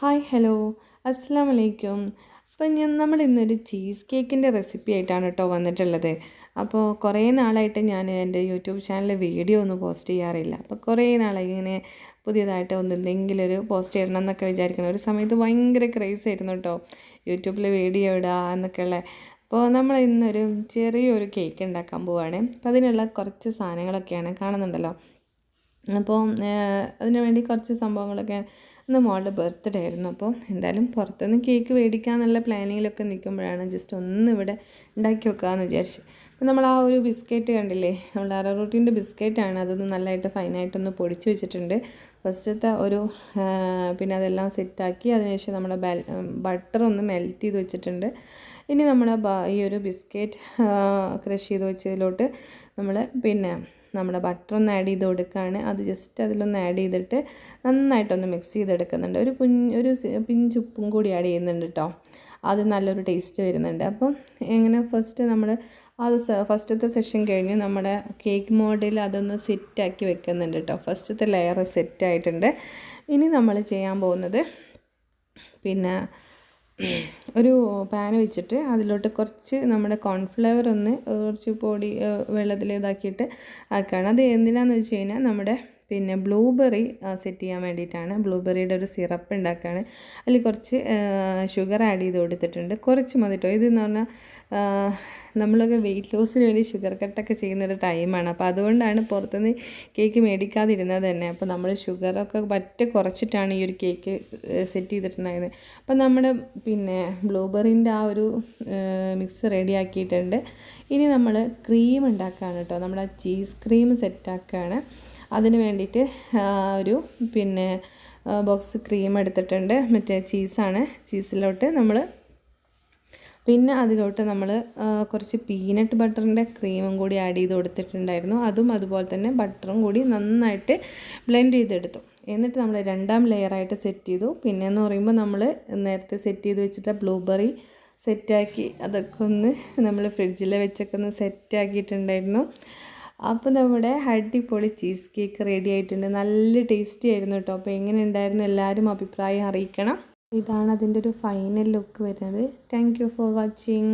Hi hello അസ്സലാമു അലൈക്കും. അപ്പം നമ്മൾ ഇന്നൊരു ചീസ് കേക്കിൻ്റെ റെസിപ്പി ആയിട്ടാണ് കേട്ടോ വന്നിട്ടുള്ളത്. അപ്പോൾ കുറേ നാളായിട്ട് ഞാൻ എൻ്റെ യൂട്യൂബ് ചാനലിൽ വീഡിയോ ഒന്നും പോസ്റ്റ് ചെയ്യാറില്ല. അപ്പോൾ കുറേ നാളായി ഇങ്ങനെ പുതിയതായിട്ട് എന്തെങ്കിലും ഒരു പോസ്റ്റ് ചെയ്യണം എന്നൊക്കെ വിചാരിക്കണം. ഒരു സമയത്ത് ഭയങ്കര ക്രേസ് ആയിരുന്നു കേട്ടോ യൂട്യൂബിൽ വീഡിയോ ഇടുക എന്നൊക്കെയുള്ള. അപ്പോൾ നമ്മൾ ഇന്നൊരു ചെറിയൊരു കേക്ക് ഉണ്ടാക്കാൻ പോവുകയാണ്. അപ്പോൾ അതിനുള്ള കുറച്ച് സാധനങ്ങളൊക്കെയാണ് കാണുന്നുണ്ടല്ലോ. അപ്പോൾ അതിന് വേണ്ടി കുറച്ച് സംഭവങ്ങളൊക്കെ ഇന്ന് മോളുടെ ബർത്ത്ഡേ ആയിരുന്നു. അപ്പോൾ എന്തായാലും പുറത്തുനിന്ന് കേക്ക് മേടിക്കാമെന്നുള്ള പ്ലാനിങ്ങിലൊക്കെ നിൽക്കുമ്പോഴാണ് ജസ്റ്റ് ഒന്ന് ഇവിടെ ഉണ്ടാക്കി വെക്കാമെന്ന് വിചാരിച്ചു. അപ്പോൾ നമ്മൾ ആ ഒരു ബിസ്ക്കറ്റ് കണ്ടില്ലേ, നമ്മുടെ അററൂട്ടിൻ്റെ ബിസ്ക്കറ്റാണ്. അതൊന്ന് നല്ലതായിട്ട് ഫൈനായിട്ടൊന്ന് പൊടിച്ച് വെച്ചിട്ടുണ്ട്. ഫസ്റ്റത്തെ ഒരു പിന്നെ അതെല്ലാം സെറ്റാക്കി അതിനുശേഷം നമ്മുടെ ബട്ടർ ഒന്ന് മെൽറ്റ് ചെയ്ത് വെച്ചിട്ടുണ്ട്. ഇനി നമ്മൾ ഈ ഒരു ബിസ്ക്കറ്റ് ക്രഷ് ചെയ്ത് വെച്ചതിലോട്ട് നമ്മൾ പിന്നെ നമ്മുടെ ബട്ടർ ഒന്ന് ആഡ് ചെയ്ത് കൊടുക്കുകയാണ്. അത് ജസ്റ്റ് അതിലൊന്ന് ആഡ് ചെയ്തിട്ട് നന്നായിട്ടൊന്ന് മിക്സ് ചെയ്തെടുക്കുന്നുണ്ട്. ഒരു പിഞ്ച് ഉപ്പും കൂടി ആഡ് ചെയ്യുന്നുണ്ട് കേട്ടോ. അത് നല്ലൊരു ടേസ്റ്റ് വരുന്നുണ്ട്. അപ്പം എങ്ങനെ ഫസ്റ്റ് നമ്മൾ അത് ഫസ്റ്റത്തെ സെഷൻ കഴിഞ്ഞ് നമ്മുടെ കേക്ക് മോഡിൽ അതൊന്ന് സെറ്റാക്കി വെക്കുന്നുണ്ട് കേട്ടോ. ഫസ്റ്റത്തെ ലെയർ സെറ്റായിട്ടുണ്ട്. ഇനി നമ്മൾ ചെയ്യാൻ പോകുന്നത് പിന്നെ ഒരു പാൻ വെച്ചിട്ട് അതിലോട്ട് കുറച്ച് നമ്മുടെ കോൺഫ്ലവർ ഒന്ന് കുറച്ച് പൊടി വെള്ളത്തിൽ ഇതാക്കിയിട്ട് ആക്കുകയാണ്. അത് എന്തിനാന്ന് വെച്ച് കഴിഞ്ഞാൽ നമ്മുടെ പിന്നെ ബ്ലൂബെറി സെറ്റ് ചെയ്യാൻ വേണ്ടിയിട്ടാണ്. ബ്ലൂബെറിയുടെ ഒരു സിറപ്പ് ഉണ്ടാക്കുകയാണ്. അതിൽ കുറച്ച് ഷുഗർ ആഡ് ചെയ്ത് കൊടുത്തിട്ടുണ്ട്. കുറച്ച് മതി കേട്ടോ. ഇതെന്ന് പറഞ്ഞാൽ നമ്മളൊക്കെ വെയിറ്റ് ലോസിന് വേണ്ടി ഷുഗർ കട്ടൊക്കെ ചെയ്യുന്നൊരു ടൈമാണ്. അപ്പോൾ അതുകൊണ്ടാണ് പുറത്തുനിന്ന് കേക്ക് മേടിക്കാതിരുന്നത് തന്നെ. അപ്പോൾ നമ്മൾ ഷുഗറൊക്കെ പറ്റ കുറച്ചിട്ടാണ് ഈ ഒരു കേക്ക് സെറ്റ് ചെയ്തിട്ടുണ്ടായിരുന്നത്. അപ്പോൾ നമ്മുടെ പിന്നെ ബ്ലൂബെറിൻ്റെ ആ ഒരു മിക്സ് റെഡിയാക്കിയിട്ടുണ്ട്. ഇനി നമ്മൾ ക്രീം ഉണ്ടാക്കുകയാണ് കേട്ടോ. നമ്മുടെ ചീസ് ക്രീം സെറ്റാക്കുകയാണ്. അതിന് വേണ്ടിയിട്ട് ഒരു പിന്നെ ബോക്സ് ക്രീം എടുത്തിട്ടുണ്ട്. മറ്റേ ചീസാണ്. ചീസിലോട്ട് നമ്മൾ പിന്നെ അതിലോട്ട് നമ്മൾ കുറച്ച് പീനട്ട് ബട്ടറിൻ്റെ ക്രീമും കൂടി ആഡ് ചെയ്ത് കൊടുത്തിട്ടുണ്ടായിരുന്നു. അതും അതുപോലെ തന്നെ ബട്ടറും കൂടി നന്നായിട്ട് ബ്ലെൻഡ് ചെയ്തെടുത്തു. എന്നിട്ട് നമ്മൾ രണ്ടാം ലെയറായിട്ട് സെറ്റ് ചെയ്തു. പിന്നെയെന്ന് പറയുമ്പോൾ നമ്മൾ നേരത്തെ സെറ്റ് ചെയ്ത് വെച്ചിട്ട് ബ്ലൂബെറി സെറ്റാക്കി അതൊക്കെ ഒന്ന് നമ്മൾ ഫ്രിഡ്ജിൽ വെച്ചൊക്കെ ഒന്ന് സെറ്റാക്കിയിട്ടുണ്ടായിരുന്നു. അപ്പോൾ നമ്മുടെ അടിപൊളി ചീസ് കേക്ക് റെഡി ആയിട്ടുണ്ട്. നല്ല ടേസ്റ്റി ആയിരുന്നു കേട്ടോ. അപ്പോൾ എങ്ങനെ ഉണ്ടായിരുന്നു എല്ലാവരും അഭിപ്രായം അറിയിക്കണം. ഇതാണ് അതിൻ്റെ ഒരു ഫൈനൽ ലുക്ക് വരുന്നത്. Thank you for watching.